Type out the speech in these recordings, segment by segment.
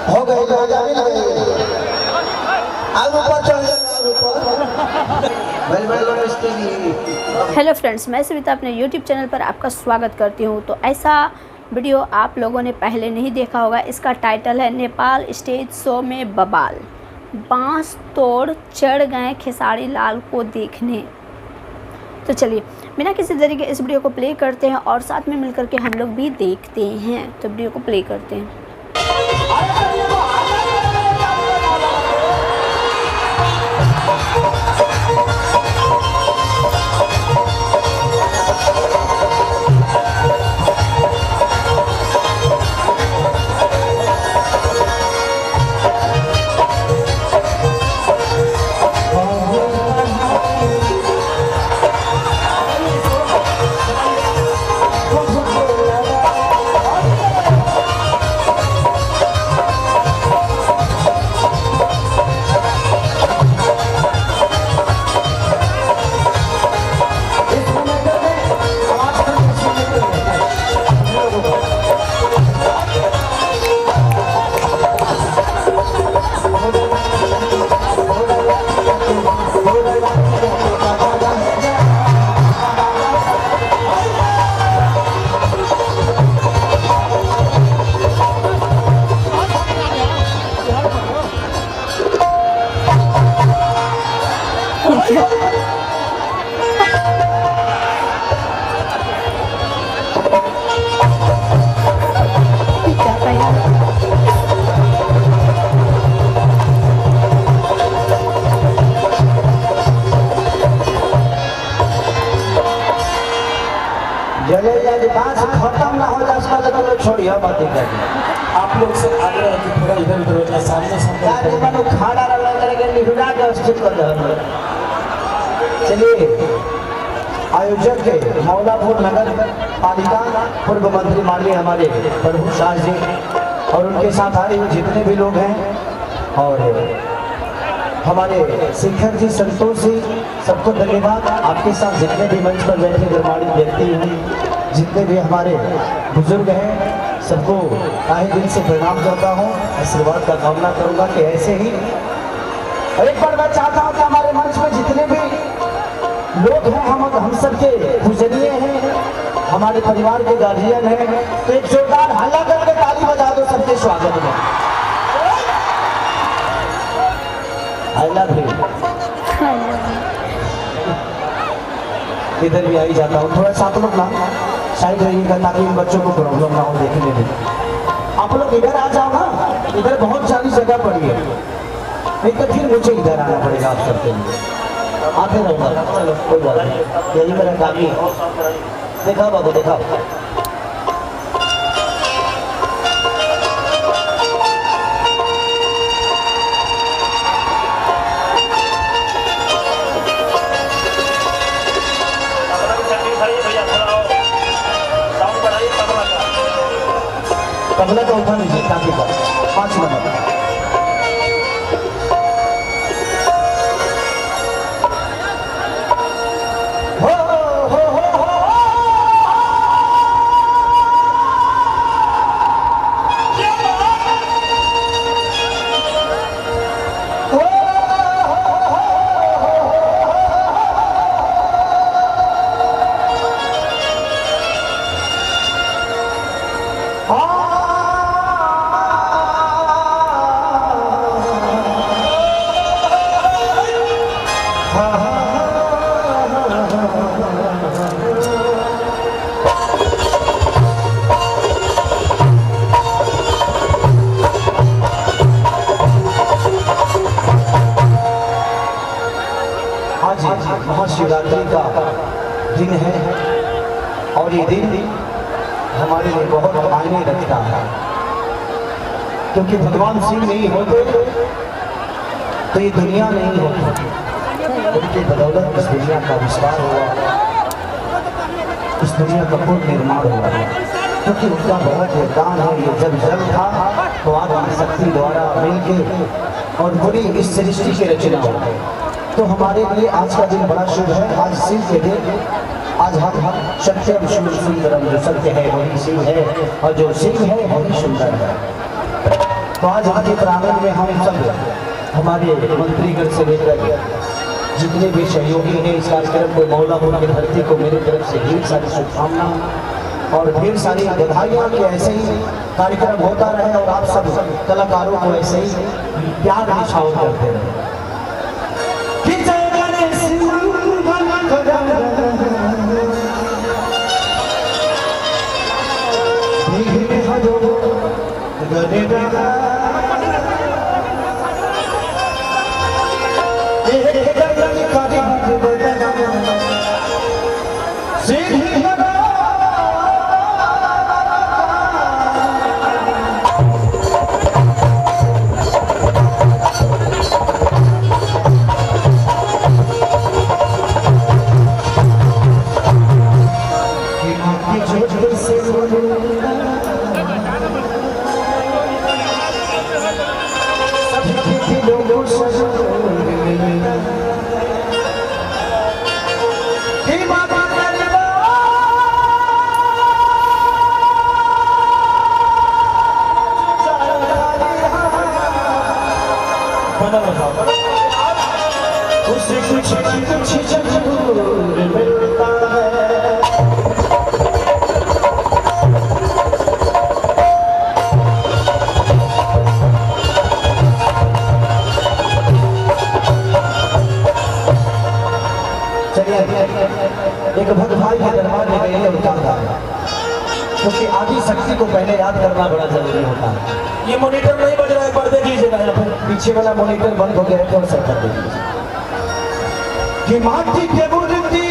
हो गई तो जाने लगे अब ऊपर चढ़ जाना। हेलो फ्रेंड्स, मैं सविता अपने यूट्यूब चैनल पर आपका स्वागत करती हूँ। तो ऐसा वीडियो आप लोगों ने पहले नहीं देखा होगा। इसका टाइटल है नेपाल स्टेज शो में बवाल, बांस तोड़ चढ़ गए खेसारी लाल को देखने। तो चलिए बिना किसी तरीके इस वीडियो को प्ले करते हैं और साथ में मिलकर के हम लोग भी देखते हैं। तो वीडियो को प्ले करते हैं। बात खत्म ना हो जाए उसका तो छोड़िए बात ही कर। आप लोग से आग्रह है कि थोड़ा इधर उधर हो जाए, सामने यार ये मनु खाड़ा रहा करके निहुरा के स्थित कर रहा है। चलिए आयोजक के मौलापुर नगर पालिका पूर्व मंत्री माननीय हमारे प्रभु शाह जी और उनके साथ आए हुए जितने भी लोग हैं और हमारे शिक्षक जी संतोष जी, सबको धन्यवाद। आपके साथ जितने भी मंच पर बैठे गणमान्य व्यक्ति हैं, जितने भी हमारे बुजुर्ग हैं, सबको तहे दिल से प्रणाम करता हूँ। आशीर्वाद का कामना करूँगा कि ऐसे ही एक बार मैं चाहता हूँ कि हमारे मंच में जितने भी लोग हैं हम सबके पूजनीय हैं, हमारे परिवार के गार्जियन हैं, तो एक जोरदार हल्ला करके ताली बजा दो सबके स्वागत में। I love you. इधर भी आई जाता हूँ, थोड़ा सा आप लोग ना साइड रहिएगा ताकि इन बच्चों को प्रॉब्लम ना हो देखने में। आप लोग इधर आ जाओ ना, इधर बहुत सारी जगह पड़ी है, नहीं तो फिर मुझे इधर आना पड़ेगा आप सबके लिए। आते रहूँगा, कोई बात नहीं, यही मेरा काम ही है। देखा बाबू देखा। तबला का उठा लीजिए काफी पर 5 नंबर। महाशिवरात्रि का दिन है और ये दिन हमारे लिए बहुत मायने रखता है, क्योंकि भगवान शिव नहीं होते तो ये दुनिया नहीं होती। उनके बदौलत इस दुनिया का विस्तार हुआ, इस दुनिया का पूर्ण निर्माण हुआ, क्योंकि उनका बहुत योगदान है। ये जब जल था तो आदि शक्ति द्वारा मिलकर और पूरी इस सृष्टि की रचना हो। तो हमारे लिए आज का दिन बड़ा शुभ है। आज शिव के दिन, आज हम सत्यम शिव सुंदरम, जो सत्य है वही शिव है और जो शिव है वही सुंदर है। तो तो आज हमारे प्रांगण में हम सब हमारे मंत्रीगण से लेकर जितने भी सहयोगी हैं इस कार्यक्रम को मौलापुर की धरती को मेरी तरफ से ढेर सारी शुभकामनाएं और ढेर सारी बधाइयाँ कि ऐसे ही कार्यक्रम होता रहे और आप सब कलाकारों को ऐसे ही प्यार निछावर करते रहे। एक भक्त भाई के दरबार में गए और कहा क्योंकि आदि शक्ति को पहले याद करना बड़ा जरूरी होता है। ये मॉनिटर नहीं बज रहा है, पर्दे कीजिएगा यहाँ पे। पीछे वाला मॉनिटर बंद हो गया है, थोड़ा सा कर दीजिए कि माटी के मूर्ति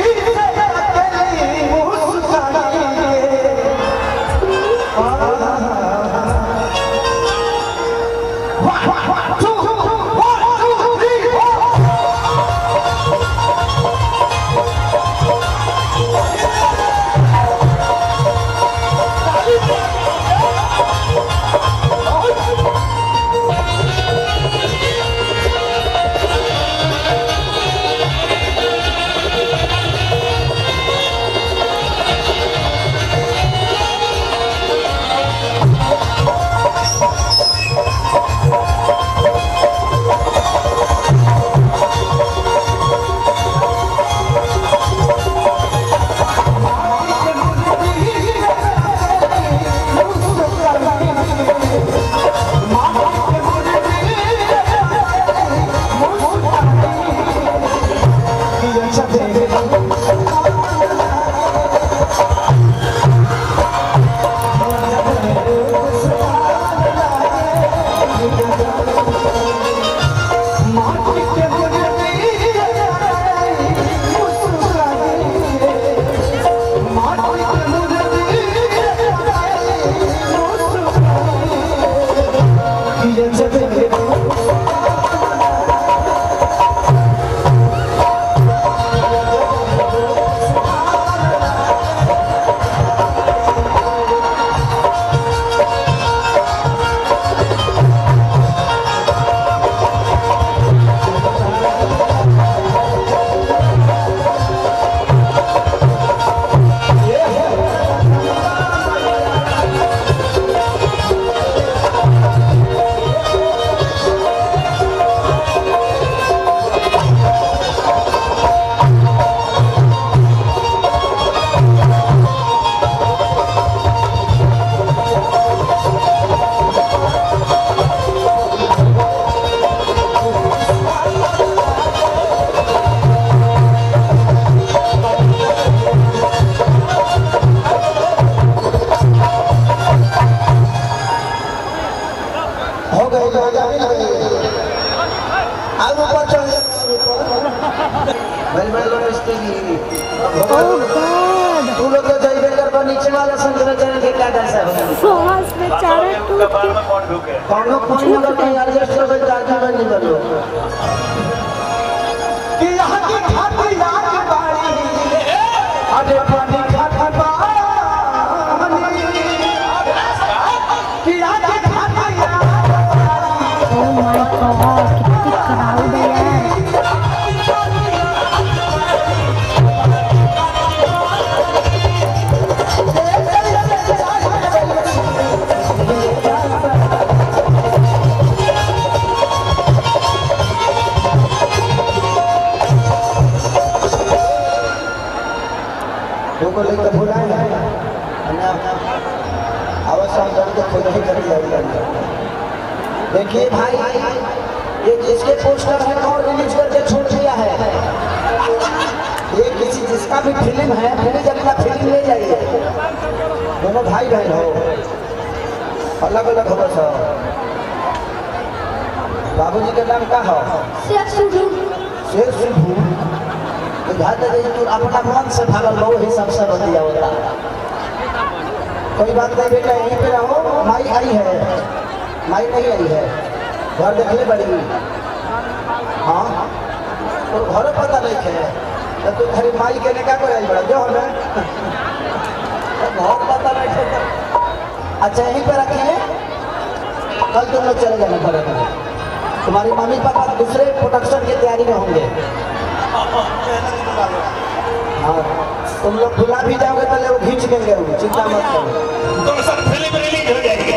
नीचे वाला शंकराचार्य के क्या दशा है? सांस में चारों टूट के कौनो कोई ना कोई एडजस्ट कर दादी बन निकलो कि यहां की खाती याद बाड़ी अरे पानी खाता पानी कि यहां की खाती याद ओ माय गॉड कितनी क्राउड है यार। को लेकर भुलाए अवश्य तो खुद ही कर देखिए भाई, ये जिसके पोस्टर है और रिलीज करके छोड़ दिया है, ये किसी जिसका भी फिल्म है प्लीज अपना फिल्म ले जाइए। दोनों भाई बहन हो, अलग अलग हो बस। बाबूजी का नाम क्या हो? शेर सिंह। तो तू अपना मन से भागल बहु ही सबसे बढ़िया होता। कोई बात नहीं बेटा, यहीं पे रहो। माई आई है, माई नहीं आई है, घर देख ले बड़ी। हाँ तो घर पता नहीं है तो तू घरी माई के क्या कर बड़ा जो हमें घर पता नहीं है। अच्छा यहीं पे रखिए, कल तुम लोग चले जाना पड़ेगा। तुम्हारी मम्मी पापा दूसरे प्रोडक्शन की तैयारी में होंगे। हाँ तुम लोग भुला भी जाओगे तो वो खींच देंगे, चिंता मत करो। तो सब फिल्म रिलीज हो जाएगी।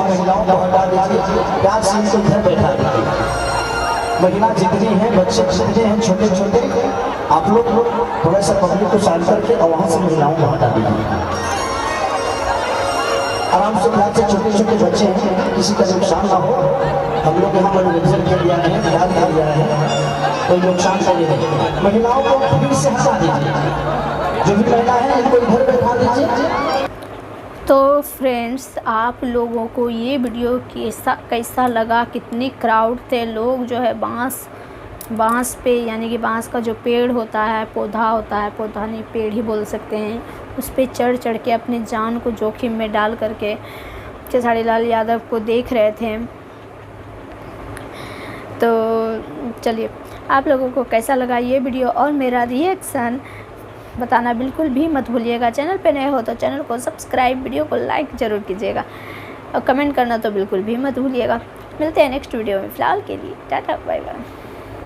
महिलाओं को हटा दीजिए, प्यार से इनको घर बैठा दीजिए। महिला जितनी हैं, बच्चे जितने हैं छोटे छोटे, आप लोग थोड़ा सा पब्लिक को साइड करके और वहाँ से महिलाओं को हटा दीजिए। आराम से प्यार से, छोटे छोटे बच्चे हैं, किसी का नुकसान ना हो। हम लोग यहाँ मनोरंजन के लिए आए हैं, ध्यान के लिए आए हैं, कोई नुकसान करे नहीं। महिलाओं को पुलिस से हटा दीजिए, जो भी महिला है इनको इधर बैठा दीजिए। तो फ्रेंड्स, आप लोगों को ये वीडियो कैसा लगा? कितनी क्राउड थे लोग, जो है बांस पे, यानी कि बांस का जो पेड़ होता है, पौधा होता है, पौधा नहीं पेड़ ही बोल सकते हैं, उस पे चढ़ के अपनी जान को जोखिम में डाल करके खेसारी लाल यादव को देख रहे थे। तो चलिए, आप लोगों को कैसा लगा ये वीडियो और मेरा रिएक्शन बताना बिल्कुल भी मत भूलिएगा। चैनल पे नए हो तो चैनल को सब्सक्राइब, वीडियो को लाइक ज़रूर कीजिएगा और कमेंट करना तो बिल्कुल भी मत भूलिएगा। मिलते हैं नेक्स्ट वीडियो में, फ़िलहाल के लिए टाटा बाय बाय।